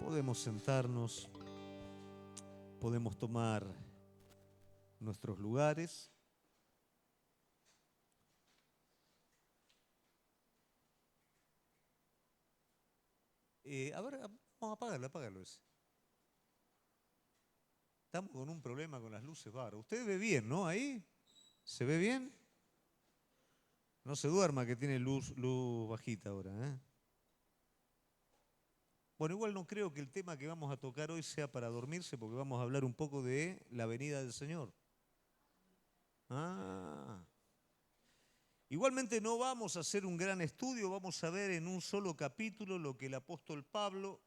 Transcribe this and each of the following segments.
Podemos sentarnos, podemos tomar nuestros lugares. Vamos a apagarlo ese. Estamos con un problema con las luces, bárbaro. Usted ve bien, ¿no? Ahí, ¿se ve bien? No se duerma que tiene luz bajita ahora, ¿eh? Bueno, igual no creo que el tema que vamos a tocar hoy sea para dormirse, porque vamos a hablar un poco de la venida del Señor. Ah. Igualmente no vamos a hacer un gran estudio, vamos a ver en un solo capítulo lo que el apóstol Pablo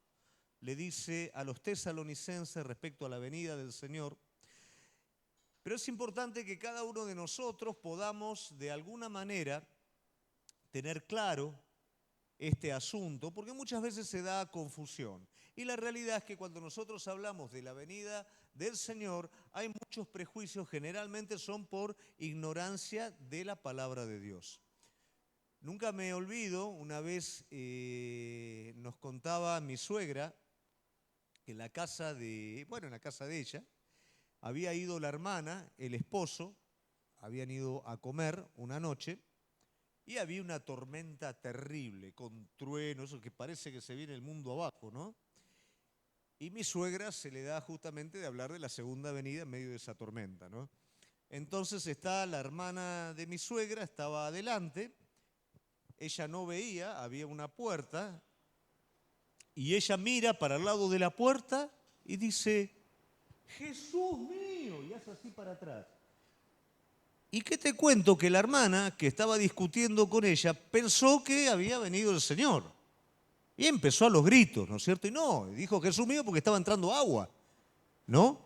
le dice a los tesalonicenses respecto a la venida del Señor. Pero es importante que cada uno de nosotros podamos de alguna manera tener claro este asunto, porque muchas veces se da confusión. Y la realidad es que cuando nosotros hablamos de la venida del Señor, hay muchos prejuicios, generalmente son por ignorancia de la palabra de Dios. Nunca me olvido, una vez nos contaba mi suegra que en la casa de ella, había ido la hermana, el esposo, habían ido a comer una noche y había una tormenta terrible, con truenos, eso que parece que se viene el mundo abajo, ¿no? Y mi suegra se le da justamente de hablar de la segunda venida en medio de esa tormenta, ¿no? Entonces está la hermana de mi suegra, estaba adelante, ella no veía, había una puerta, y ella mira para el lado de la puerta y dice, Jesús mío, y hace así para atrás. ¿Y qué te cuento? Que la hermana que estaba discutiendo con ella pensó que había venido el Señor. Y empezó a los gritos, ¿no es cierto? Y no, dijo Jesús mío porque estaba entrando agua, ¿no?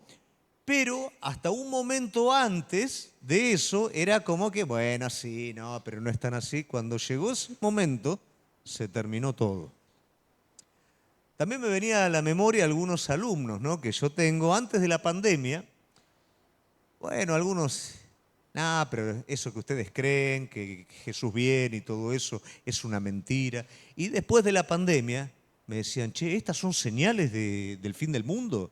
Pero hasta un momento antes de eso era como que, bueno, sí, no, pero no es tan así. Cuando llegó ese momento, se terminó todo. También me venía a la memoria algunos alumnos, ¿no?, que yo tengo antes de la pandemia. Bueno, algunos, pero eso que ustedes creen, que Jesús viene y todo eso, es una mentira. Y después de la pandemia me decían, che, estas son señales del fin del mundo.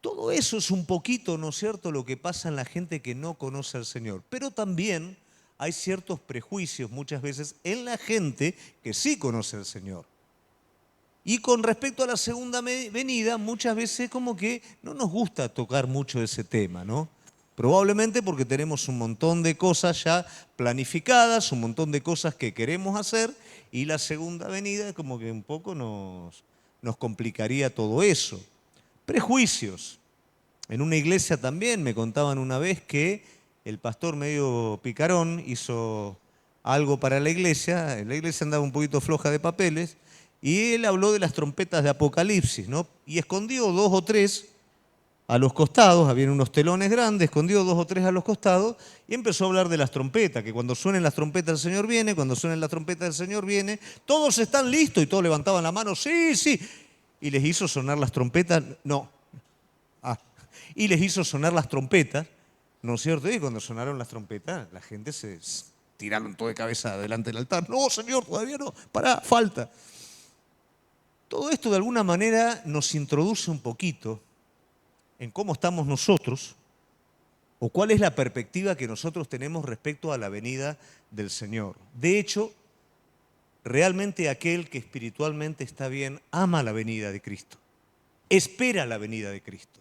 Todo eso es un poquito, ¿no es cierto?, lo que pasa en la gente que no conoce al Señor. Pero también hay ciertos prejuicios muchas veces en la gente que sí conoce al Señor. Y con respecto a la segunda venida, muchas veces como que no nos gusta tocar mucho ese tema, ¿no? Probablemente porque tenemos un montón de cosas ya planificadas, un montón de cosas que queremos hacer, y la segunda venida como que un poco nos complicaría todo eso. Prejuicios. En una iglesia también me contaban una vez que el pastor medio picarón hizo algo para la iglesia andaba un poquito floja de papeles, y él habló de las trompetas de Apocalipsis, ¿no? Y escondió dos o tres a los costados, habían unos telones grandes, escondió dos o tres a los costados y empezó a hablar de las trompetas, que cuando suenen las trompetas el Señor viene, cuando suenen las trompetas el Señor viene, todos están listos y todos levantaban la mano, sí, sí, y les hizo sonar las trompetas, no, y les hizo sonar las trompetas, ¿no es cierto? Y cuando sonaron las trompetas, la gente se tiraron todo de cabeza delante del altar, no, Señor, todavía no, pará, falta. Todo esto de alguna manera nos introduce un poquito en cómo estamos nosotros o cuál es la perspectiva que nosotros tenemos respecto a la venida del Señor. De hecho, realmente aquel que espiritualmente está bien ama la venida de Cristo, espera la venida de Cristo.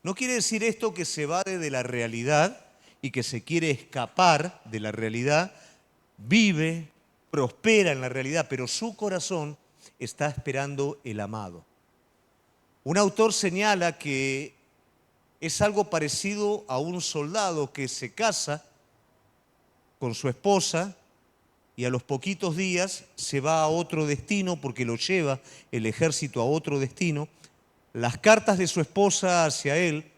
No quiere decir esto que se evade de la realidad y que se quiere escapar de la realidad, vive, prospera en la realidad, pero su corazón está esperando el amado. Un autor señala que es algo parecido a un soldado que se casa con su esposa y a los poquitos días se va a otro destino porque lo lleva el ejército a otro destino. Las cartas de su esposa hacia él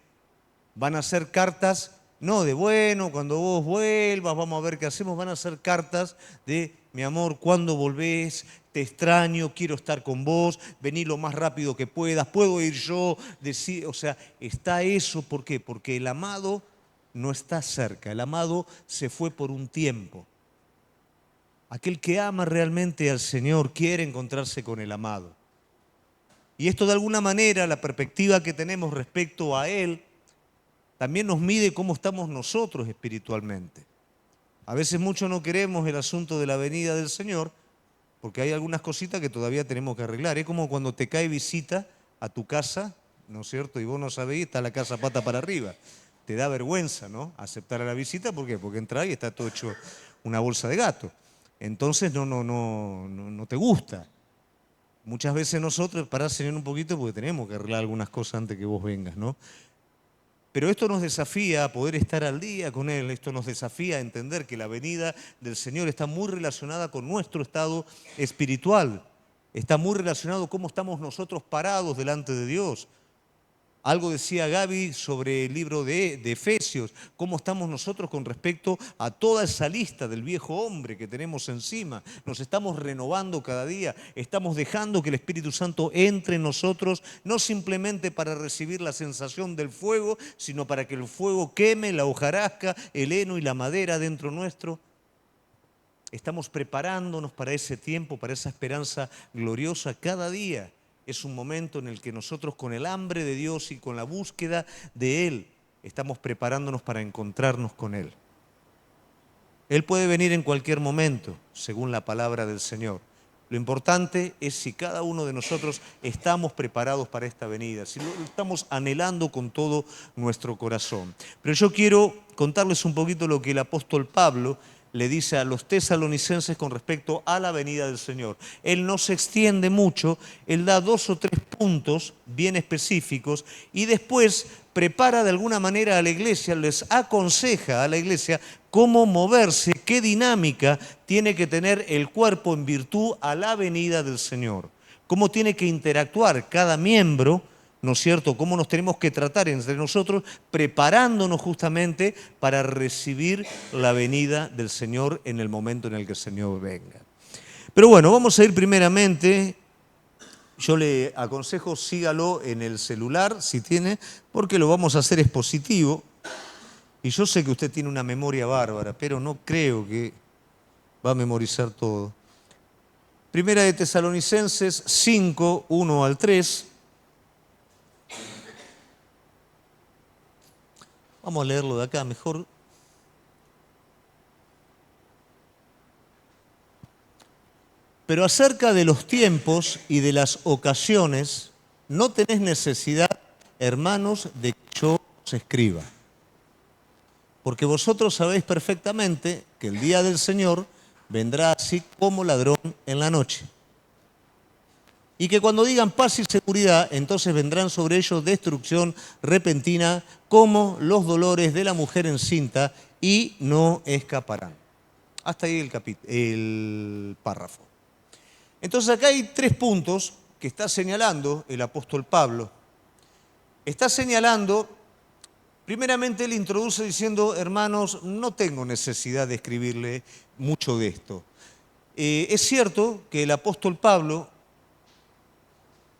van a ser cartas no de bueno, cuando vos vuelvas, vamos a ver qué hacemos, van a ser cartas de mi amor, ¿cuándo volvés? Te extraño, quiero estar con vos, vení lo más rápido que puedas, puedo ir yo, o sea, está eso, ¿por qué? Porque el amado no está cerca, el amado se fue por un tiempo. Aquel que ama realmente al Señor quiere encontrarse con el amado. Y esto de alguna manera, la perspectiva que tenemos respecto a Él, también nos mide cómo estamos nosotros espiritualmente. A veces mucho no queremos el asunto de la venida del Señor, porque hay algunas cositas que todavía tenemos que arreglar. Es como cuando te cae visita a tu casa, ¿no es cierto? Y vos no sabés y está la casa pata para arriba. Te da vergüenza, ¿no? Aceptar a la visita, ¿por qué? Porque entra y está todo hecho una bolsa de gato. Entonces no te gusta. Muchas veces nosotros, pará, Señor, un poquito, porque tenemos que arreglar algunas cosas antes que vos vengas, ¿no? Pero esto nos desafía a poder estar al día con Él, esto nos desafía a entender que la venida del Señor está muy relacionada con nuestro estado espiritual, está muy relacionado con cómo estamos nosotros parados delante de Dios. Algo decía Gaby sobre el libro de Efesios, cómo estamos nosotros con respecto a toda esa lista del viejo hombre que tenemos encima. Nos estamos renovando cada día, estamos dejando que el Espíritu Santo entre en nosotros, no simplemente para recibir la sensación del fuego, sino para que el fuego queme la hojarasca, el heno y la madera dentro nuestro. Estamos preparándonos para ese tiempo, para esa esperanza gloriosa cada día. Es un momento en el que nosotros con el hambre de Dios y con la búsqueda de Él estamos preparándonos para encontrarnos con Él. Él puede venir en cualquier momento, según la palabra del Señor. Lo importante es si cada uno de nosotros estamos preparados para esta venida, si lo estamos anhelando con todo nuestro corazón. Pero yo quiero contarles un poquito lo que el apóstol Pablo le dice a los tesalonicenses con respecto a la venida del Señor. Él no se extiende mucho, él da 2 o 3 puntos bien específicos y después prepara de alguna manera a la iglesia, les aconseja a la iglesia cómo moverse, qué dinámica tiene que tener el cuerpo en virtud a la venida del Señor, cómo tiene que interactuar cada miembro, ¿no es cierto?, cómo nos tenemos que tratar entre nosotros, preparándonos justamente para recibir la venida del Señor en el momento en el que el Señor venga. Pero bueno, vamos a ir primeramente, yo le aconsejo sígalo en el celular si tiene, porque lo vamos a hacer expositivo. Y yo sé que usted tiene una memoria bárbara, pero no creo que va a memorizar todo. Primera de Tesalonicenses 5, 1 al 3. Vamos a leerlo de acá mejor. Pero acerca de los tiempos y de las ocasiones, no tenés necesidad, hermanos, de que yo os escriba. Porque vosotros sabéis perfectamente que el día del Señor vendrá así como ladrón en la noche. Y que cuando digan paz y seguridad, entonces vendrán sobre ellos destrucción repentina como los dolores de la mujer encinta y no escaparán. Hasta ahí el párrafo. Entonces acá hay 3 puntos que está señalando el apóstol Pablo. Está señalando, primeramente él introduce diciendo, hermanos, no tengo necesidad de escribirle mucho de esto. Es cierto que el apóstol Pablo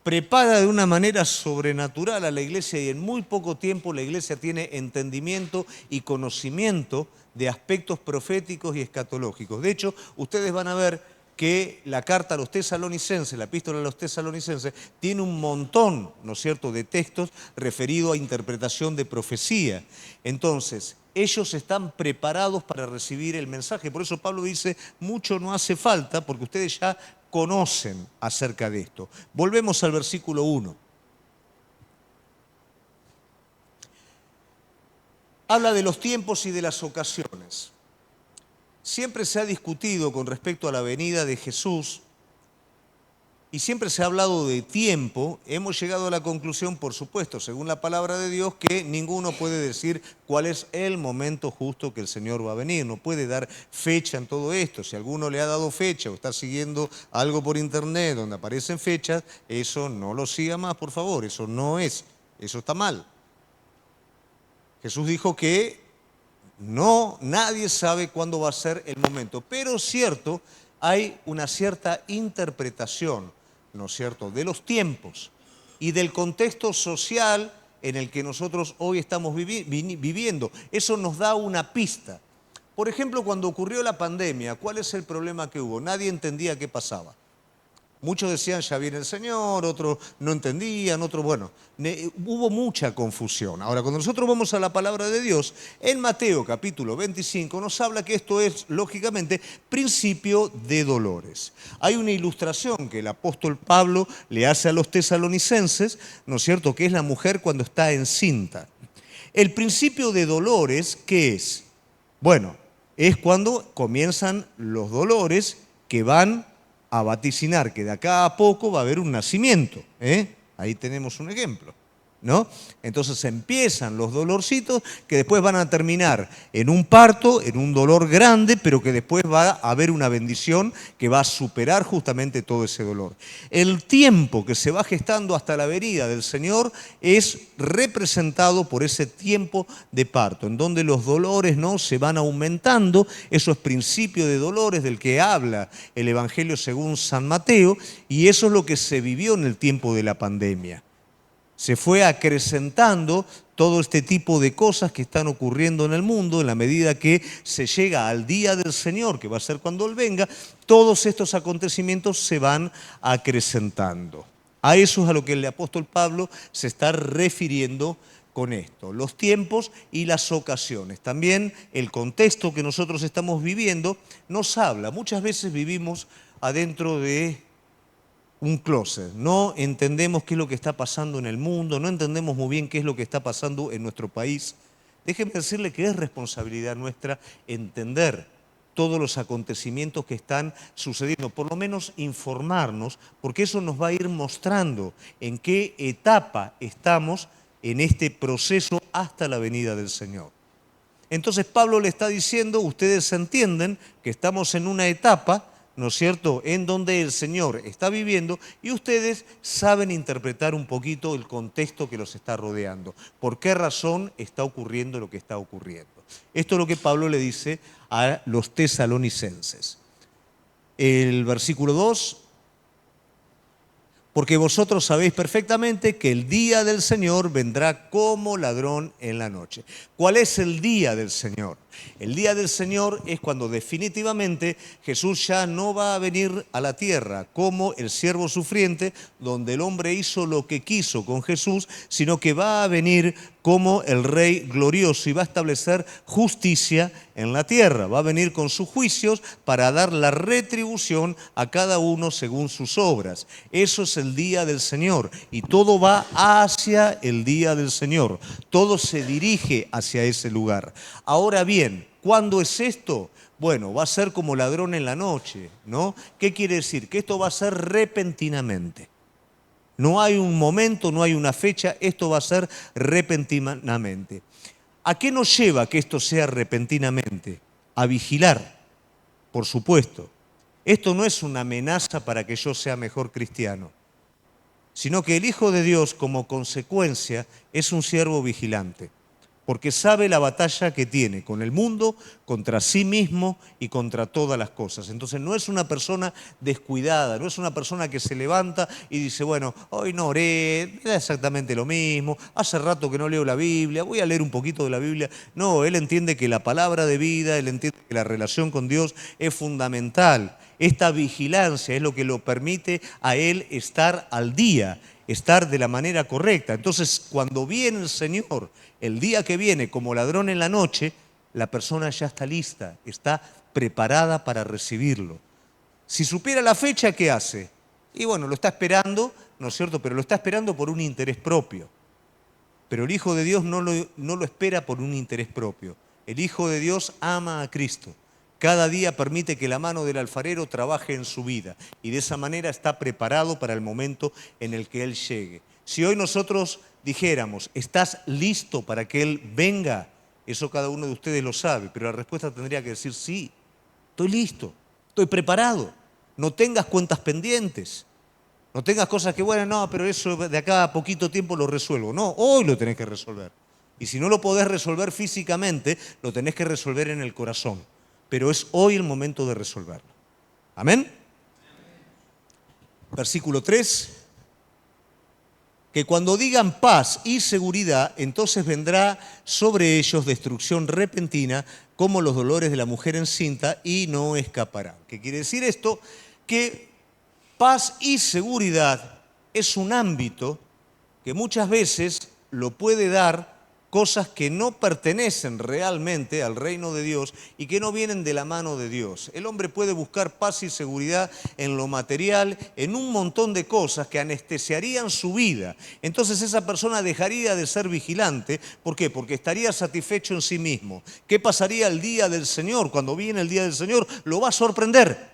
prepara de una manera sobrenatural a la iglesia y en muy poco tiempo la iglesia tiene entendimiento y conocimiento de aspectos proféticos y escatológicos. De hecho, ustedes van a ver que la carta a los tesalonicenses, la epístola a los tesalonicenses, tiene un montón, ¿no es cierto?, de textos referidos a interpretación de profecía. Entonces, ellos están preparados para recibir el mensaje. Por eso Pablo dice, mucho no hace falta, porque ustedes ya conocen acerca de esto. Volvemos al versículo 1. Habla de los tiempos y de las ocasiones. Siempre se ha discutido con respecto a la venida de Jesús y siempre se ha hablado de tiempo. Hemos llegado a la conclusión, por supuesto, según la palabra de Dios, que ninguno puede decir cuál es el momento justo que el Señor va a venir. No puede dar fecha en todo esto. Si alguno le ha dado fecha o está siguiendo algo por internet donde aparecen fechas, eso no lo siga más, por favor. Eso no es. Eso está mal. Jesús dijo que nadie sabe cuándo va a ser el momento, pero cierto, hay una cierta interpretación, ¿no es cierto?, de los tiempos y del contexto social en el que nosotros hoy estamos viviendo. Eso nos da una pista. Por ejemplo, cuando ocurrió la pandemia, ¿cuál es el problema que hubo? Nadie entendía qué pasaba. Muchos decían, ya viene el Señor, otros no entendían, otros, bueno, hubo mucha confusión. Ahora, cuando nosotros vamos a la palabra de Dios, en Mateo capítulo 25 nos habla que esto es, lógicamente, principio de dolores. Hay una ilustración que el apóstol Pablo le hace a los tesalonicenses, ¿no es cierto?, que es la mujer cuando está encinta. El principio de dolores, ¿qué es? Bueno, es cuando comienzan los dolores que van a vaticinar que de acá a poco va a haber un nacimiento. Ahí tenemos un ejemplo, ¿no? Entonces empiezan los dolorcitos que después van a terminar en un parto, en un dolor grande, pero que después va a haber una bendición que va a superar justamente todo ese dolor. El tiempo que se va gestando hasta la venida del Señor es representado por ese tiempo de parto, en donde los dolores, ¿no?, se van aumentando. Eso es principio de dolores del que habla el Evangelio según San Mateo, y eso es lo que se vivió en el tiempo de la pandemia. Se fue acrecentando todo este tipo de cosas que están ocurriendo en el mundo en la medida que se llega al día del Señor, que va a ser cuando Él venga. Todos estos acontecimientos se van acrecentando. A eso es a lo que el apóstol Pablo se está refiriendo con esto, los tiempos y las ocasiones. También el contexto que nosotros estamos viviendo nos habla. Muchas veces vivimos adentro de un closet, no entendemos qué es lo que está pasando en el mundo, no entendemos muy bien qué es lo que está pasando en nuestro país. Déjenme decirle que es responsabilidad nuestra entender todos los acontecimientos que están sucediendo, por lo menos informarnos, porque eso nos va a ir mostrando en qué etapa estamos en este proceso hasta la venida del Señor. Entonces Pablo le está diciendo, ustedes entienden que estamos en una etapa, ¿no es cierto?, en donde el Señor está viviendo y ustedes saben interpretar un poquito el contexto que los está rodeando. ¿Por qué razón está ocurriendo lo que está ocurriendo? Esto es lo que Pablo le dice a los tesalonicenses. El versículo 2, porque vosotros sabéis perfectamente que el día del Señor vendrá como ladrón en la noche. ¿Cuál es el día del Señor? El día del Señor es cuando definitivamente Jesús ya no va a venir a la tierra como el siervo sufriente, donde el hombre hizo lo que quiso con Jesús, sino que va a venir como el Rey glorioso y va a establecer justicia en la tierra. Va a venir con sus juicios para dar la retribución a cada uno según sus obras. Eso es el día del Señor y todo va hacia el día del Señor. Todo se dirige hacia ese lugar. Ahora bien, ¿cuándo es esto? Bueno, va a ser como ladrón en la noche, ¿no? ¿Qué quiere decir? Que esto va a ser repentinamente. No hay un momento, no hay una fecha, esto va a ser repentinamente. ¿A qué nos lleva que esto sea repentinamente? A vigilar, por supuesto. Esto no es una amenaza para que yo sea mejor cristiano, sino que el Hijo de Dios, como consecuencia, es un siervo vigilante, porque sabe la batalla que tiene con el mundo, contra sí mismo y contra todas las cosas. Entonces no es una persona descuidada, no es una persona que se levanta y dice, bueno, hoy no oré, me da exactamente lo mismo, hace rato que no leo la Biblia, voy a leer un poquito de la Biblia. No, él entiende que la palabra de vida, él entiende que la relación con Dios es fundamental. Esta vigilancia es lo que lo permite a él estar al día, estar de la manera correcta. Entonces, cuando viene el Señor, el día que viene como ladrón en la noche, la persona ya está lista, está preparada para recibirlo. Si supiera la fecha, ¿qué hace? Y bueno, lo está esperando, ¿no es cierto? Pero lo está esperando por un interés propio. Pero el Hijo de Dios no lo espera por un interés propio. El Hijo de Dios ama a Cristo. Cada día permite que la mano del alfarero trabaje en su vida y de esa manera está preparado para el momento en el que Él llegue. Si hoy nosotros dijéramos, ¿estás listo para que Él venga? Eso cada uno de ustedes lo sabe, pero la respuesta tendría que decir sí, estoy listo, estoy preparado. No tengas cuentas pendientes, no tengas cosas que, bueno, no, pero eso de acá a poquito tiempo lo resuelvo. No, hoy lo tenés que resolver. Y si no lo podés resolver físicamente, lo tenés que resolver en el corazón. Pero es hoy el momento de resolverlo. ¿Amén? Versículo 3. Que cuando digan paz y seguridad, entonces vendrá sobre ellos destrucción repentina, como los dolores de la mujer encinta, y no escaparán. ¿Qué quiere decir esto? Que Paz y seguridad es un ámbito que muchas veces lo puede dar cosas que no pertenecen realmente al reino de Dios y que no vienen de la mano de Dios. El hombre puede buscar paz y seguridad en lo material, en un montón de cosas que anestesiarían su vida. Entonces esa persona dejaría de ser vigilante. ¿Por qué? Porque estaría satisfecho en sí mismo. ¿Qué pasaría el día del Señor? Cuando viene el día del Señor, lo va a sorprender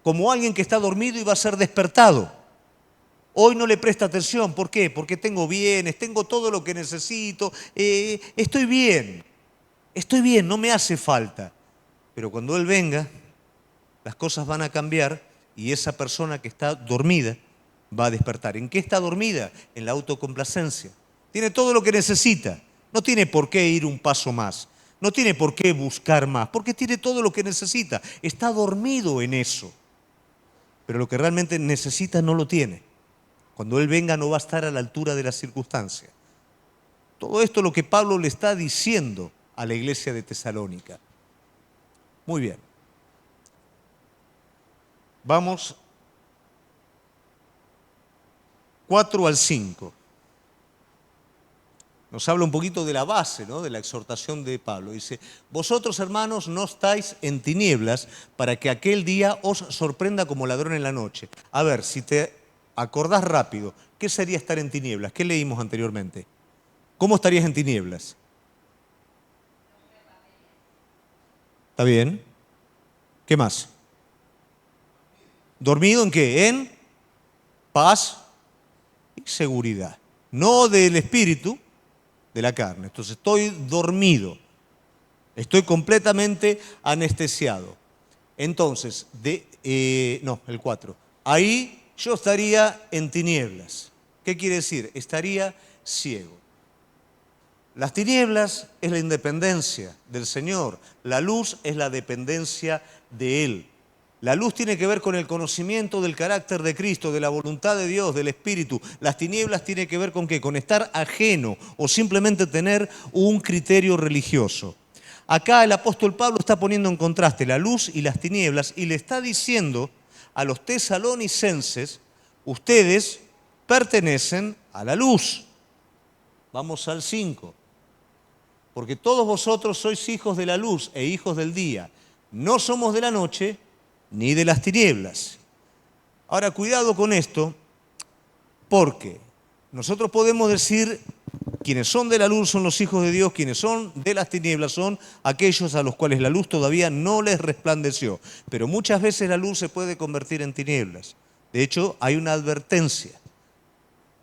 como alguien que está dormido y va a ser despertado. Hoy no le presta atención. ¿Por qué? Porque tengo bienes, tengo todo lo que necesito, estoy bien, no me hace falta. Pero cuando Él venga, las cosas van a cambiar y esa persona que está dormida va a despertar. ¿En qué está dormida? En la autocomplacencia. Tiene todo lo que necesita. No tiene por qué ir un paso más. No tiene por qué buscar más, porque tiene todo lo que necesita. Está dormido en eso. Pero lo que realmente necesita no lo tiene. Cuando Él venga no va a estar a la altura de la circunstancia. Todo esto es lo que Pablo le está diciendo a la iglesia de Tesalónica. Muy bien. Vamos 4 al 5. Nos habla un poquito de la base, ¿no?, de la exhortación de Pablo. Dice, vosotros, hermanos, no estáis en tinieblas para que aquel día os sorprenda como ladrón en la noche. A ver, si te acordás rápido, ¿qué sería estar en tinieblas? ¿Qué leímos anteriormente? ¿Cómo estarías en tinieblas? ¿Está bien? ¿Qué más? ¿Dormido en qué? En paz y seguridad. No del espíritu, de la carne. Entonces estoy dormido, estoy completamente anestesiado. Entonces, el 4. Ahí yo estaría en tinieblas. ¿Qué quiere decir? Estaría ciego. Las tinieblas es la independencia del Señor, la luz es la dependencia de Él. La luz tiene que ver con el conocimiento del carácter de Cristo, de la voluntad de Dios, del Espíritu. Las tinieblas tienen que ver con ¿qué? Con estar ajeno o simplemente tener un criterio religioso. Acá el apóstol Pablo está poniendo en contraste la luz y las tinieblas y le está diciendo a los tesalonicenses, ustedes pertenecen a la luz. Vamos al 5. Porque todos vosotros sois hijos de la luz e hijos del día. No somos de la noche ni de las tinieblas. Ahora, cuidado con esto, porque nosotros podemos decir, quienes son de la luz son los hijos de Dios, quienes son de las tinieblas son aquellos a los cuales la luz todavía no les resplandeció. Pero muchas veces la luz se puede convertir en tinieblas. De hecho, hay una advertencia,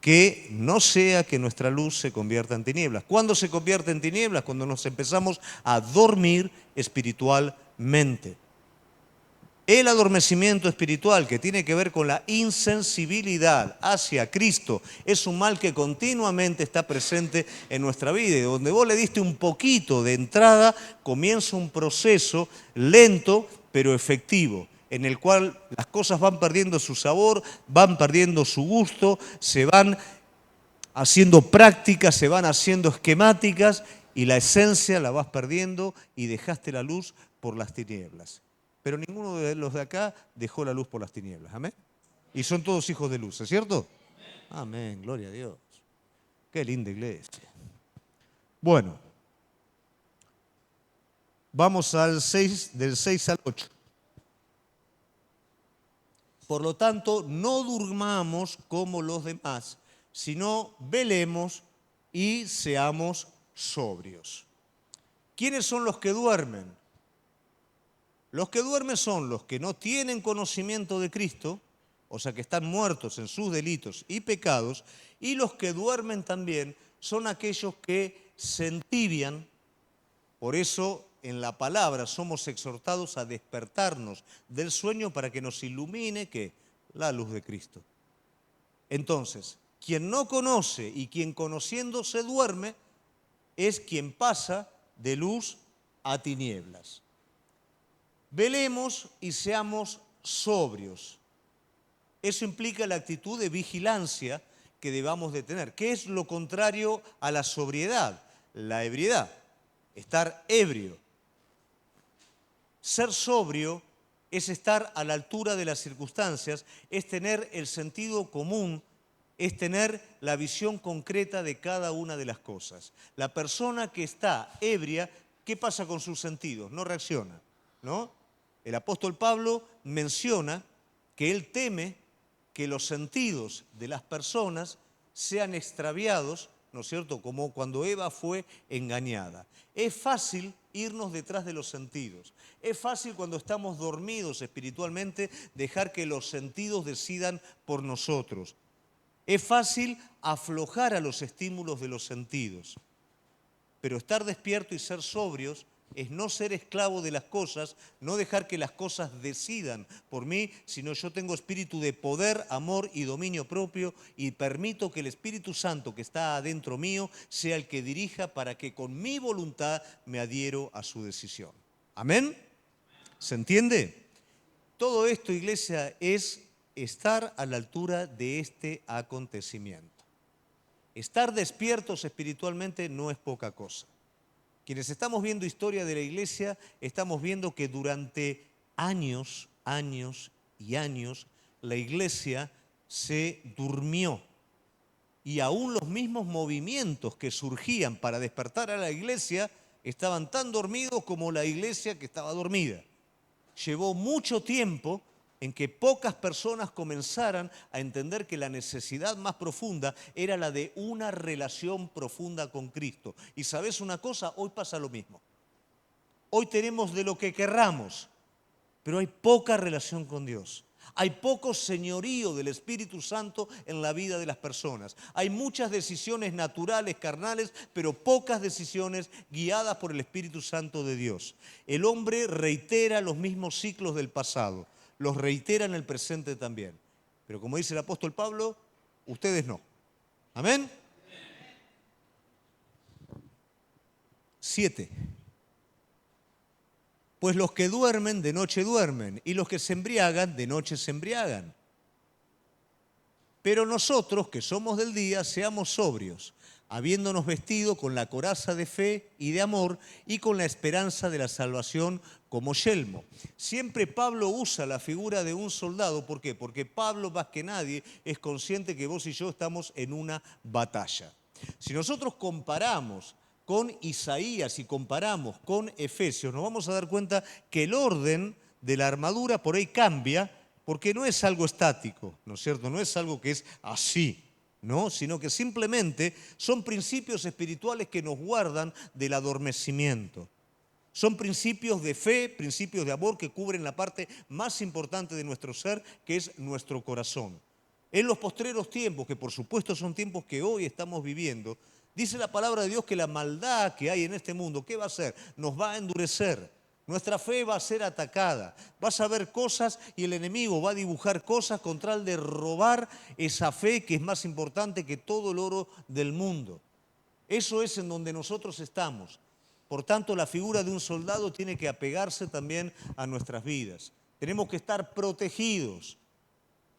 que no sea que nuestra luz se convierta en tinieblas. ¿Cuándo se convierte en tinieblas? Cuando nos empezamos a dormir espiritualmente. El adormecimiento espiritual, que tiene que ver con la insensibilidad hacia Cristo, es un mal que continuamente está presente en nuestra vida. Y donde vos le diste un poquito de entrada, comienza un proceso lento pero efectivo, en el cual las cosas van perdiendo su sabor, van perdiendo su gusto, se van haciendo prácticas, se van haciendo esquemáticas y la esencia la vas perdiendo y dejaste la luz por las tinieblas. Pero ninguno de los de acá dejó la luz por las tinieblas. ¿Amén? Y son todos hijos de luz, ¿es cierto? Amén, gloria a Dios. Qué linda iglesia. Bueno, vamos al 6, del 6 al 8. Por lo tanto, no durmamos como los demás, sino velemos y seamos sobrios. ¿Quiénes son los que duermen? Los que duermen son los que no tienen conocimiento de Cristo, o sea que están muertos en sus delitos y pecados, y los que duermen también son aquellos que se entibian. Por eso en la palabra somos exhortados a despertarnos del sueño para que nos ilumine ¿qué? La luz de Cristo. Entonces, quien no conoce y quien conociendo se duerme es quien pasa de luz a tinieblas. Velemos y seamos sobrios. Eso implica la actitud de vigilancia que debamos de tener. ¿Qué es lo contrario a la sobriedad? La ebriedad, estar ebrio. Ser sobrio es estar a la altura de las circunstancias, es tener el sentido común, es tener la visión concreta de cada una de las cosas. La persona que está ebria, ¿qué pasa con sus sentidos? No reacciona, ¿no? El apóstol Pablo menciona que él teme que los sentidos de las personas sean extraviados, ¿no es cierto?, como cuando Eva fue engañada. Es fácil irnos detrás de los sentidos. Es fácil cuando estamos dormidos espiritualmente dejar que los sentidos decidan por nosotros. Es fácil aflojar a los estímulos de los sentidos. Pero estar despierto y ser sobrios es no ser esclavo de las cosas, no dejar que las cosas decidan por mí, sino yo tengo espíritu de poder, amor y dominio propio y permito que el Espíritu Santo que está adentro mío sea el que dirija para que con mi voluntad me adhiero a su decisión. ¿Amén? ¿Se entiende? Todo esto, iglesia, es estar a la altura de este acontecimiento. Estar despiertos espiritualmente no es poca cosa. Quienes estamos viendo historia de la iglesia, estamos viendo que durante años y años, la iglesia se durmió. Y aún los mismos movimientos que surgían para despertar a la iglesia estaban tan dormidos como la iglesia que estaba dormida. Llevó mucho tiempo en que pocas personas comenzaran a entender que la necesidad más profunda era la de una relación profunda con Cristo. Y ¿sabes una cosa? Hoy pasa lo mismo. Hoy tenemos de lo que querramos, pero hay poca relación con Dios. Hay poco señorío del Espíritu Santo en la vida de las personas. Hay muchas decisiones naturales, carnales, pero pocas decisiones guiadas por el Espíritu Santo de Dios. El hombre reitera los mismos ciclos del pasado, los reitera en el presente también. Pero como dice el apóstol Pablo, ustedes no. ¿Amén? 7. Pues los que duermen, de noche duermen, y los que se embriagan, de noche se embriagan. Pero nosotros, que somos del día, seamos sobrios, habiéndonos vestido con la coraza de fe y de amor y con la esperanza de la salvación como yelmo. Siempre Pablo usa la figura de un soldado. ¿Por qué? Porque Pablo, más que nadie, es consciente que vos y yo estamos en una batalla. Si nosotros comparamos con Isaías y comparamos con Efesios, nos vamos a dar cuenta que el orden de la armadura por ahí cambia, porque no es algo estático, ¿no es cierto? No es algo que es así, ¿no? Sino que simplemente son principios espirituales que nos guardan del adormecimiento. Son principios de fe, principios de amor que cubren la parte más importante de nuestro ser, que es nuestro corazón. En los postreros tiempos, que por supuesto son tiempos que hoy estamos viviendo, dice la palabra de Dios que la maldad que hay en este mundo, ¿qué va a hacer? Nos va a endurecer. Nuestra fe va a ser atacada. Vas a ver cosas y el enemigo va a dibujar cosas con tal de robar esa fe que es más importante que todo el oro del mundo. Eso es en donde nosotros estamos. Por tanto, la figura de un soldado tiene que apegarse también a nuestras vidas. Tenemos que estar protegidos.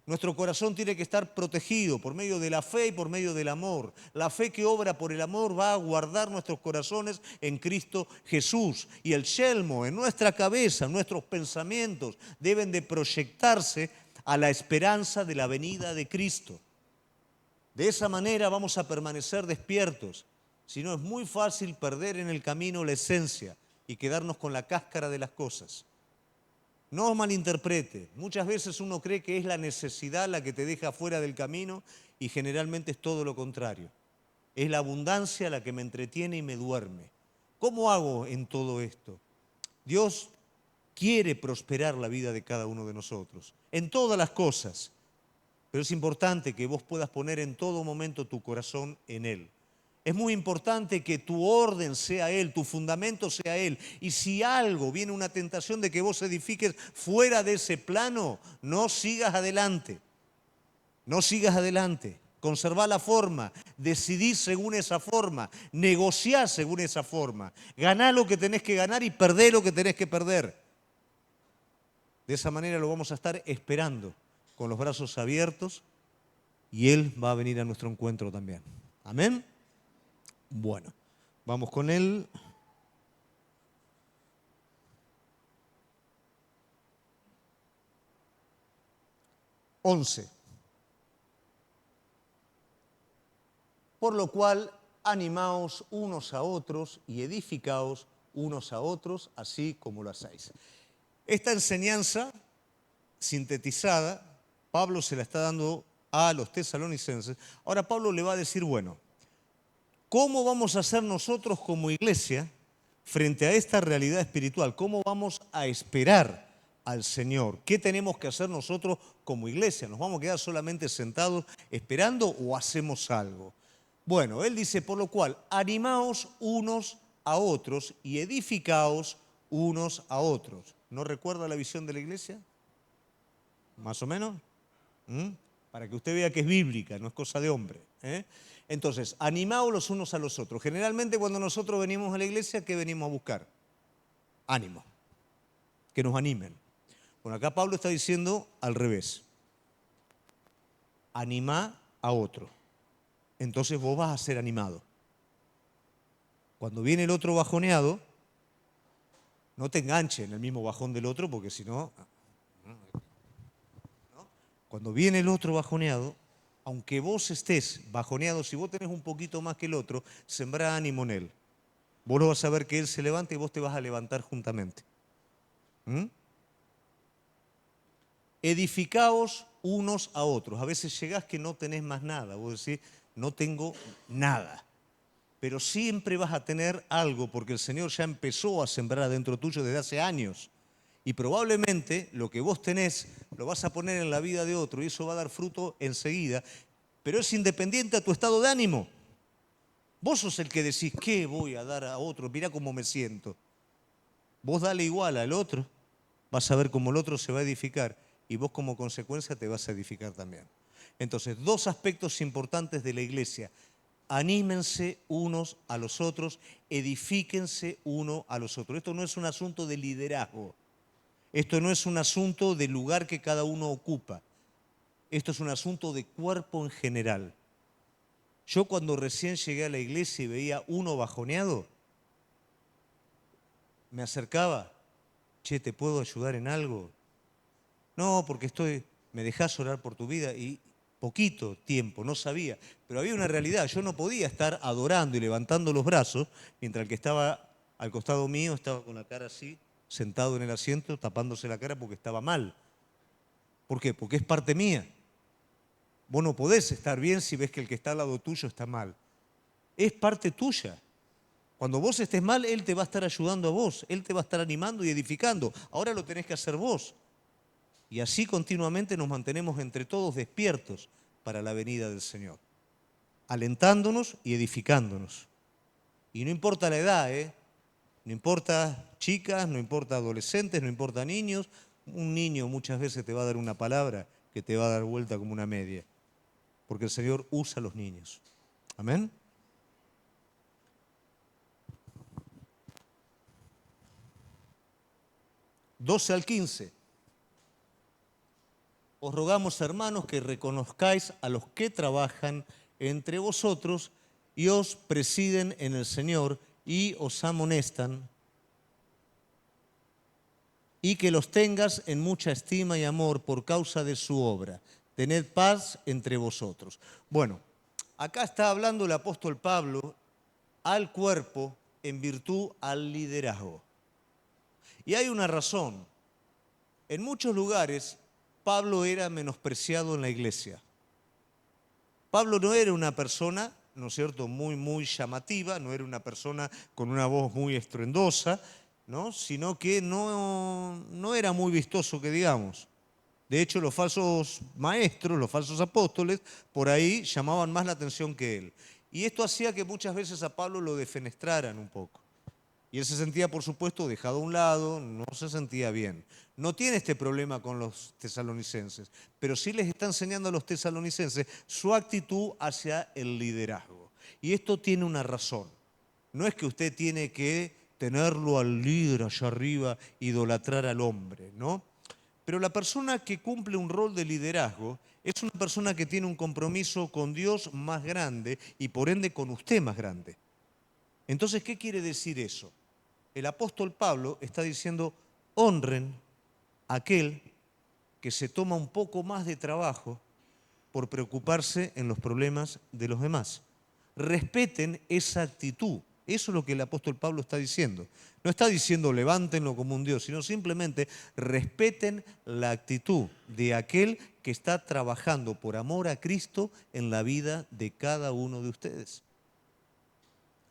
Nuestro corazón tiene que estar protegido por medio de la fe y por medio del amor. La fe que obra por el amor va a guardar nuestros corazones en Cristo Jesús. Y el yelmo en nuestra cabeza, nuestros pensamientos, deben de proyectarse a la esperanza de la venida de Cristo. De esa manera vamos a permanecer despiertos. Si no, es muy fácil perder en el camino la esencia y quedarnos con la cáscara de las cosas. No os malinterprete, muchas veces uno cree que es la necesidad la que te deja fuera del camino y generalmente es todo lo contrario. Es la abundancia la que me entretiene y me duerme. ¿Cómo hago en todo esto? Dios quiere prosperar la vida de cada uno de nosotros, en todas las cosas, pero es importante que vos puedas poner en todo momento tu corazón en Él. Es muy importante que tu orden sea Él, tu fundamento sea Él. Y si algo viene una tentación de que vos edifiques fuera de ese plano, no sigas adelante. No sigas adelante. Conservá la forma, decidí según esa forma, negociá según esa forma. Ganá lo que tenés que ganar y perdé lo que tenés que perder. De esa manera lo vamos a estar esperando con los brazos abiertos y Él va a venir a nuestro encuentro también. Amén. Bueno, vamos con él. 11. Por lo cual, animaos unos a otros y edificaos unos a otros, así como lo hacéis. Esta enseñanza sintetizada, Pablo se la está dando a los tesalonicenses. Ahora Pablo le va a decir, bueno, ¿cómo vamos a hacer nosotros como iglesia frente a esta realidad espiritual? ¿Cómo vamos a esperar al Señor? ¿Qué tenemos que hacer nosotros como iglesia? ¿Nos vamos a quedar solamente sentados esperando o hacemos algo? Bueno, él dice, por lo cual, animaos unos a otros y edificaos unos a otros. ¿No recuerda la visión de la iglesia? ¿Más o menos? ¿Mm? Para que usted vea que es bíblica, no es cosa de hombre. Entonces, animaos los unos a los otros. Generalmente cuando nosotros venimos a la iglesia, ¿qué venimos a buscar? Ánimo, que nos animen. Bueno, acá Pablo está diciendo al revés. Anima a otro. Entonces vos vas a ser animado. Cuando viene el otro bajoneado, no te enganches en el mismo bajón del otro, porque si no... Cuando viene el otro bajoneado, aunque vos estés bajoneado, si vos tenés un poquito más que el otro, sembrá ánimo en él. Vos lo vas a ver que él se levanta y vos te vas a levantar juntamente. ¿Mm? Edificaos unos a otros. A veces llegás que no tenés más nada. Vos decís, no tengo nada. Pero siempre vas a tener algo porque el Señor ya empezó a sembrar adentro tuyo desde hace años. Y probablemente lo que vos tenés lo vas a poner en la vida de otro y eso va a dar fruto enseguida. Pero es independiente a tu estado de ánimo. Vos sos el que decís, ¿qué voy a dar a otro? Mirá cómo me siento. Vos dale igual al otro, vas a ver cómo el otro se va a edificar y vos como consecuencia te vas a edificar también. Entonces, dos aspectos importantes de la iglesia. Anímense unos a los otros, edifíquense uno a los otros. Esto no es un asunto de liderazgo. Esto no es un asunto del lugar que cada uno ocupa. Esto es un asunto de cuerpo en general. Yo cuando recién llegué a la iglesia y veía uno bajoneado, me acercaba, che, ¿te puedo ayudar en algo? No, porque me dejás orar por tu vida y poquito tiempo, no sabía. Pero había una realidad, yo no podía estar adorando y levantando los brazos mientras el que estaba al costado mío estaba con la cara así, sentado en el asiento, tapándose la cara porque estaba mal. ¿Por qué? Porque es parte mía. Vos no podés estar bien si ves que el que está al lado tuyo está mal. Es parte tuya. Cuando vos estés mal, Él te va a estar ayudando a vos, Él te va a estar animando y edificando. Ahora lo tenés que hacer vos. Y así continuamente nos mantenemos entre todos despiertos para la venida del Señor, alentándonos y edificándonos. Y no importa la edad, no importa chicas, no importa adolescentes, no importa niños. Un niño muchas veces te va a dar una palabra que te va a dar vuelta como una media, porque el Señor usa a los niños. Amén. (12 al 15). Os rogamos, hermanos, que reconozcáis a los que trabajan entre vosotros y os presiden en el Señor y os amonestan, y que los tengas en mucha estima y amor por causa de su obra. Tened paz entre vosotros. Bueno, acá está hablando el apóstol Pablo al cuerpo en virtud al liderazgo. Y hay una razón. En muchos lugares Pablo era menospreciado en la iglesia. Pablo no era una persona, ¿no es cierto?, muy llamativa, no era una persona con una voz muy estruendosa, ¿no?, sino que no era muy vistoso, que digamos. De hecho, los falsos maestros, los falsos apóstoles, por ahí llamaban más la atención que él. Y esto hacía que muchas veces a Pablo lo defenestraran un poco. Y él se sentía, por supuesto, dejado a un lado, no se sentía bien. No tiene este problema con los tesalonicenses, pero sí les está enseñando a los tesalonicenses su actitud hacia el liderazgo. Y esto tiene una razón. No es que usted tiene que tenerlo al líder allá arriba, idolatrar al hombre, ¿no? Pero la persona que cumple un rol de liderazgo es una persona que tiene un compromiso con Dios más grande y por ende con usted más grande. Entonces, ¿qué quiere decir eso? El apóstol Pablo está diciendo, honren a aquel que se toma un poco más de trabajo por preocuparse en los problemas de los demás. Respeten esa actitud. Eso es lo que el apóstol Pablo está diciendo. No está diciendo levántenlo como un Dios, sino simplemente respeten la actitud de aquel que está trabajando por amor a Cristo en la vida de cada uno de ustedes.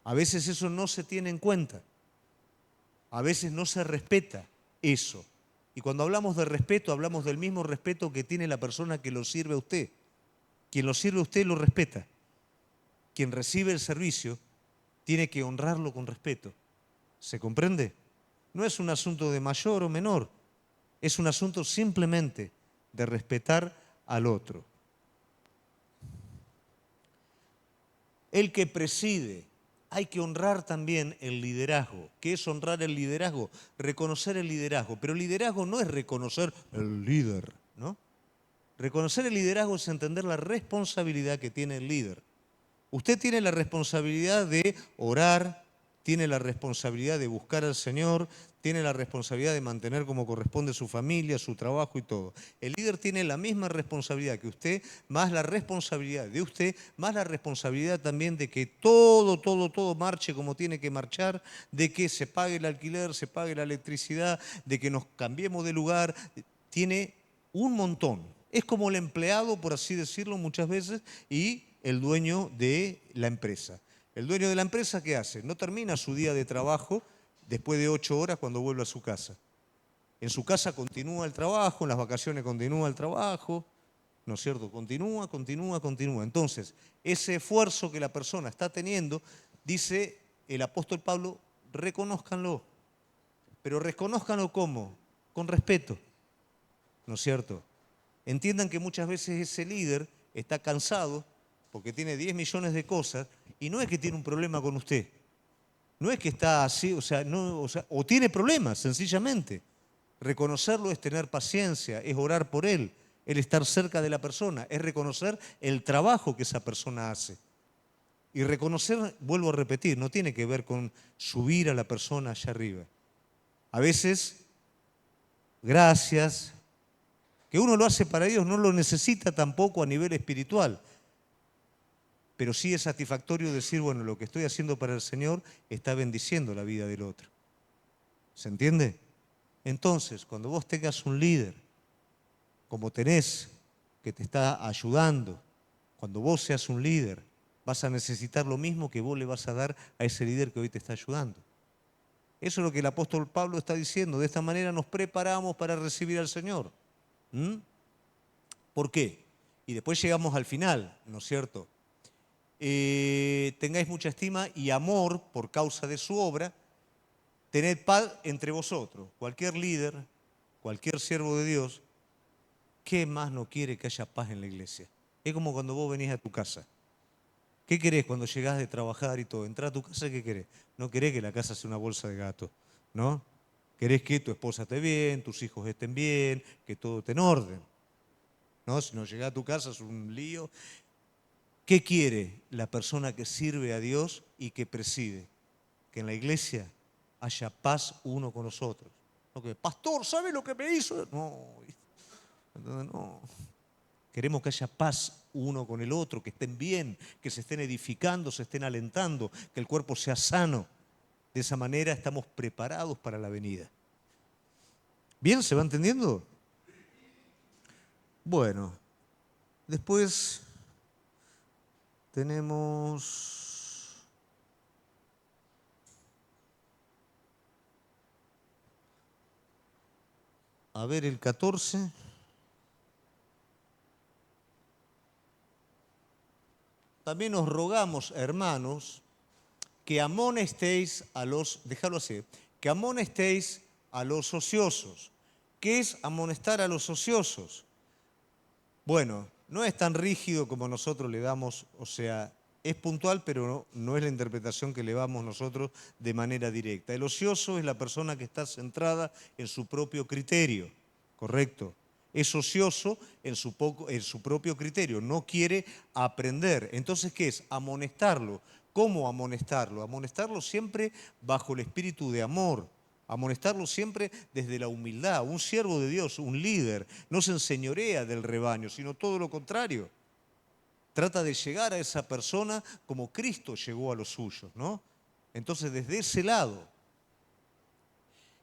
A veces eso no se tiene en cuenta. A veces no se respeta eso. Y cuando hablamos de respeto, hablamos del mismo respeto que tiene la persona que lo sirve a usted. Quien lo sirve a usted lo respeta. Quien recibe el servicio tiene que honrarlo con respeto. ¿Se comprende? No es un asunto de mayor o menor. Es un asunto simplemente de respetar al otro. El que preside, hay que honrar también el liderazgo. ¿Qué es honrar el liderazgo? Reconocer el liderazgo. Pero el liderazgo no es reconocer el líder, ¿no? Reconocer el liderazgo es entender la responsabilidad que tiene el líder. Usted tiene la responsabilidad de orar, tiene la responsabilidad de buscar al Señor, tiene la responsabilidad de mantener como corresponde su familia, su trabajo y todo. El líder tiene la misma responsabilidad que usted, más la responsabilidad de usted, más la responsabilidad también de que todo marche como tiene que marchar, de que se pague el alquiler, se pague la electricidad, de que nos cambiemos de lugar. Tiene un montón. Es como el empleado, por así decirlo, muchas veces, y el dueño de la empresa. El dueño de la empresa, ¿qué hace? No termina su día de trabajo después de 8 horas cuando vuelve a su casa. En su casa continúa el trabajo, en las vacaciones continúa el trabajo, ¿no es cierto? Continúa. Entonces, ese esfuerzo que la persona está teniendo, dice el apóstol Pablo, reconózcanlo. Pero reconózcanlo ¿cómo? Con respeto, ¿no es cierto? Entiendan que muchas veces ese líder está cansado porque tiene 10 millones de cosas y no es que tiene un problema con usted. No es que está así, o tiene problemas, sencillamente. Reconocerlo es tener paciencia, es orar por él, es estar cerca de la persona, es reconocer el trabajo que esa persona hace. Y reconocer, vuelvo a repetir, no tiene que ver con subir a la persona allá arriba. A veces, gracias, que uno lo hace para Dios, no lo necesita tampoco a nivel espiritual. Pero sí es satisfactorio decir, bueno, lo que estoy haciendo para el Señor está bendiciendo la vida del otro. ¿Se entiende? Entonces, cuando vos tengas un líder, como tenés, que te está ayudando, cuando vos seas un líder, vas a necesitar lo mismo que vos le vas a dar a ese líder que hoy te está ayudando. Eso es lo que el apóstol Pablo está diciendo. De esta manera nos preparamos para recibir al Señor. ¿Por qué? Y después llegamos al final, ¿no es cierto? Tengáis mucha estima y amor por causa de su obra, tened paz entre vosotros. Cualquier líder, cualquier siervo de Dios, ¿qué más no quiere que haya paz en la iglesia? Es como cuando vos venís a tu casa. ¿Qué querés cuando llegás de trabajar y todo? Entrás a tu casa, ¿qué querés? No querés que la casa sea una bolsa de gato, ¿no? Querés que tu esposa esté bien, tus hijos estén bien, que todo esté en orden, ¿no? Si no llegás a tu casa es un lío. ¿Qué quiere la persona que sirve a Dios y que preside? Que en la iglesia haya paz uno con los otros. No que, pastor, ¿sabe lo que me hizo? No. Queremos que haya paz uno con el otro, que estén bien, que se estén edificando, se estén alentando, que el cuerpo sea sano. De esa manera estamos preparados para la venida. ¿Bien? ¿Se va entendiendo? Bueno, después tenemos... A ver, el 14. También os rogamos, hermanos, que amonestéis a los, déjalo así, que amonestéis a los ociosos. ¿Qué es amonestar a los ociosos? Bueno, no es tan rígido como nosotros le damos, o sea, es puntual, pero no es la interpretación que le damos nosotros de manera directa. El ocioso es la persona que está centrada en su propio criterio, ¿correcto? Es ocioso en su propio criterio, no quiere aprender. Entonces, ¿qué es? Amonestarlo. ¿Cómo amonestarlo? Amonestarlo siempre bajo el espíritu de amor, Amonestarlo siempre desde la humildad. Un siervo de Dios, un líder, no se enseñorea del rebaño, sino todo lo contrario. Trata de llegar a esa persona como Cristo llegó a los suyos, ¿no? Entonces, desde ese lado,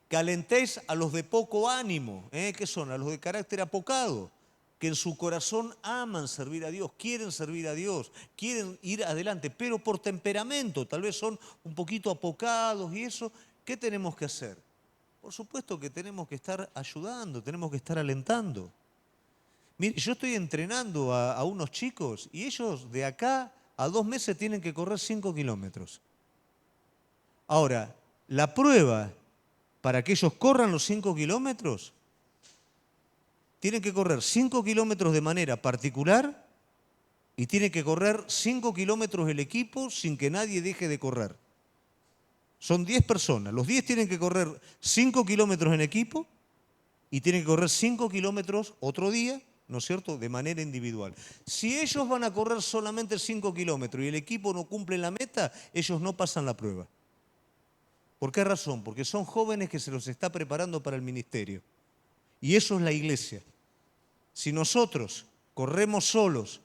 calentéis a los de poco ánimo, ¿qué son? A los de carácter apocado, que en su corazón aman servir a Dios, quieren servir a Dios, quieren ir adelante, pero por temperamento, tal vez son un poquito apocados y eso. ¿Qué tenemos que hacer? Por supuesto que tenemos que estar ayudando, tenemos que estar alentando. Mire, yo estoy entrenando a unos chicos y ellos de acá a 2 meses tienen que correr 5 kilómetros. Ahora, la prueba para que ellos corran los 5 kilómetros, tienen que correr 5 kilómetros de manera particular y tiene que correr 5 kilómetros el equipo sin que nadie deje de correr. Son 10 personas, los 10 tienen que correr 5 kilómetros en equipo y tienen que correr 5 kilómetros otro día, ¿no es cierto?, de manera individual. Si ellos van a correr solamente 5 kilómetros y el equipo no cumple la meta, ellos no pasan la prueba. ¿Por qué razón? Porque son jóvenes que se los está preparando para el ministerio. Y eso es la iglesia. Si nosotros corremos solos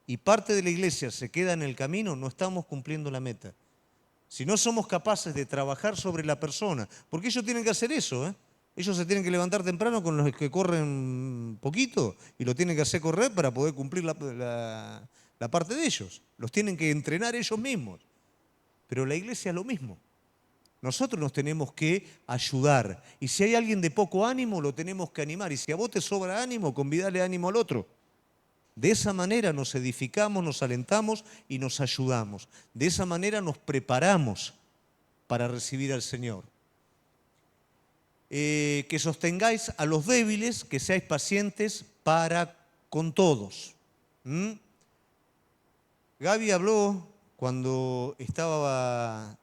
y parte de la iglesia se queda en el camino, no estamos cumpliendo la meta. Si no somos capaces de trabajar sobre la persona, porque ellos tienen que hacer eso, ¿eh? Ellos se tienen que levantar temprano con los que corren poquito y lo tienen que hacer correr para poder cumplir la parte de ellos. Los tienen que entrenar ellos mismos. Pero la iglesia es lo mismo. Nosotros nos tenemos que ayudar. Y si hay alguien de poco ánimo, lo tenemos que animar. Y si a vos te sobra ánimo, convidale ánimo al otro. De esa manera nos edificamos, nos alentamos y nos ayudamos. De esa manera nos preparamos para recibir al Señor. Que sostengáis a los débiles, que seáis pacientes para con todos. Gaby habló cuando estaba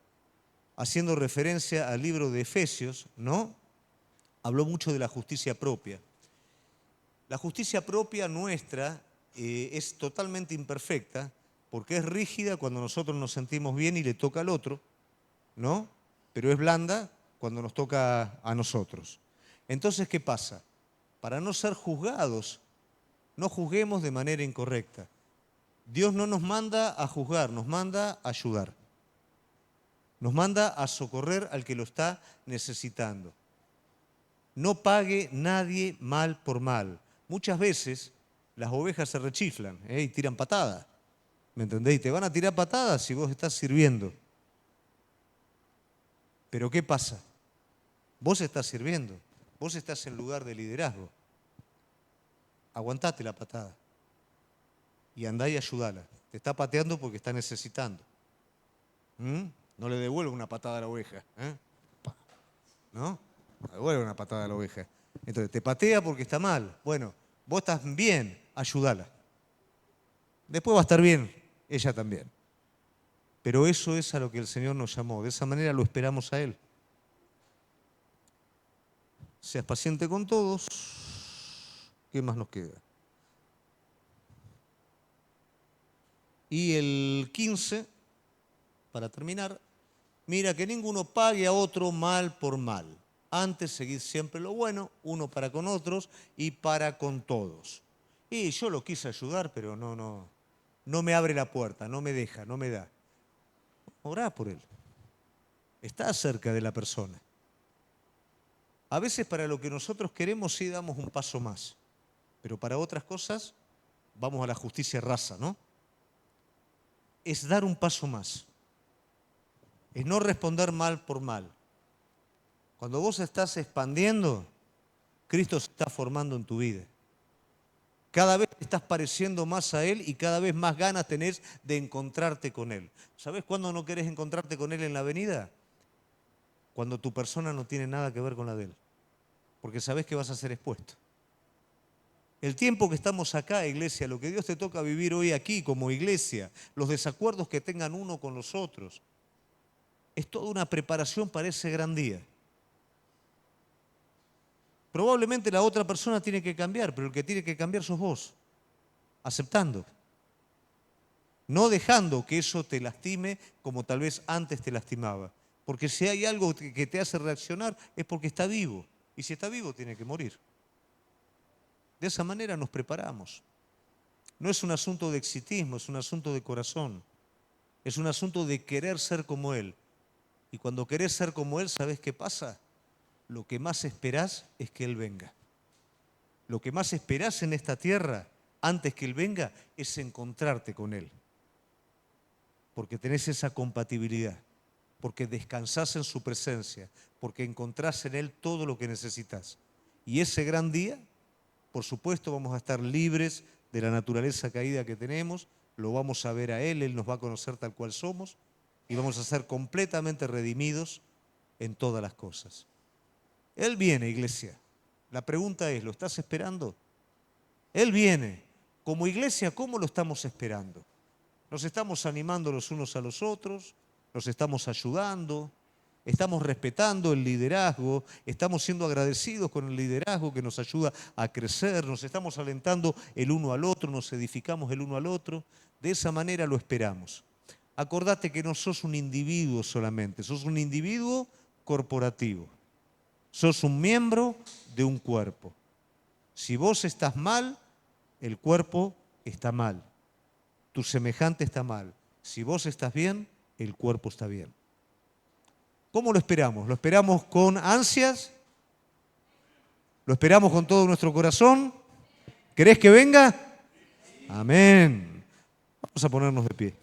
haciendo referencia al libro de Efesios, ¿no? Habló mucho de la justicia propia. La justicia propia nuestra es totalmente imperfecta porque es rígida cuando nosotros nos sentimos bien y le toca al otro, ¿no? Pero es blanda cuando nos toca a nosotros. Entonces, ¿qué pasa? Para no ser juzgados, no juzguemos de manera incorrecta. Dios no nos manda a juzgar, nos manda a ayudar. Nos manda a socorrer al que lo está necesitando. No pague nadie mal por mal. Muchas veces las ovejas se rechiflan y tiran patadas. ¿Me entendéis? Y te van a tirar patadas si vos estás sirviendo. Pero ¿qué pasa? Vos estás sirviendo. Vos estás en lugar de liderazgo. Aguantate la patada. Y andá y ayudala. Te está pateando porque está necesitando. No le devuelve una patada a la oveja. ¿No? No devuelve una patada a la oveja. Entonces, te patea porque está mal. Bueno, vos estás bien, ayudala. Después va a estar bien, ella también. Pero eso es a lo que el Señor nos llamó. De esa manera lo esperamos a Él. Seas paciente con todos. ¿Qué más nos queda? Y el 15, para terminar, mira que ninguno pague a otro mal por mal. Antes seguid siempre lo bueno, uno para con otros y para con todos. Y yo lo quise ayudar, pero no me abre la puerta, no me deja, no me da. Orá por él. Está cerca de la persona. A veces para lo que nosotros queremos sí damos un paso más, pero para otras cosas vamos a la justicia rasa, ¿no? Es dar un paso más. Es no responder mal por mal. Cuando vos estás expandiendo, Cristo se está formando en tu vida. Cada vez te estás pareciendo más a Él y cada vez más ganas tenés de encontrarte con Él. ¿Sabés cuándo no querés encontrarte con Él en la avenida? Cuando tu persona no tiene nada que ver con la de Él. Porque sabés que vas a ser expuesto. El tiempo que estamos acá, iglesia, lo que Dios te toca vivir hoy aquí como iglesia, los desacuerdos que tengan uno con los otros, es toda una preparación para ese gran día. Probablemente la otra persona tiene que cambiar, pero el que tiene que cambiar sos vos, aceptando. No dejando que eso te lastime como tal vez antes te lastimaba. Porque si hay algo que te hace reaccionar es porque está vivo. Y si está vivo tiene que morir. De esa manera nos preparamos. No es un asunto de exitismo, es un asunto de corazón. Es un asunto de querer ser como Él. Y cuando querés ser como Él, ¿sabés qué pasa? Lo que más esperás es que Él venga. Lo que más esperás en esta tierra, antes que Él venga, es encontrarte con Él. Porque tenés esa compatibilidad, porque descansás en su presencia, porque encontrás en Él todo lo que necesitas. Y ese gran día, por supuesto, vamos a estar libres de la naturaleza caída que tenemos, lo vamos a ver a Él, Él nos va a conocer tal cual somos y vamos a ser completamente redimidos en todas las cosas. Él viene, iglesia. La pregunta es, ¿lo estás esperando? Él viene. Como iglesia, ¿cómo lo estamos esperando? ¿Nos estamos animando los unos a los otros? ¿Nos estamos ayudando? ¿Estamos respetando el liderazgo? ¿Estamos siendo agradecidos con el liderazgo que nos ayuda a crecer? ¿Nos estamos alentando el uno al otro? ¿Nos edificamos el uno al otro? De esa manera lo esperamos. Acordate que no sos un individuo solamente, sos un individuo corporativo. Sos un miembro de un cuerpo. Si vos estás mal, el cuerpo está mal. Tu semejante está mal. Si vos estás bien, el cuerpo está bien. ¿Cómo lo esperamos? ¿Lo esperamos con ansias? ¿Lo esperamos con todo nuestro corazón? ¿Querés que venga? Amén. Vamos a ponernos de pie.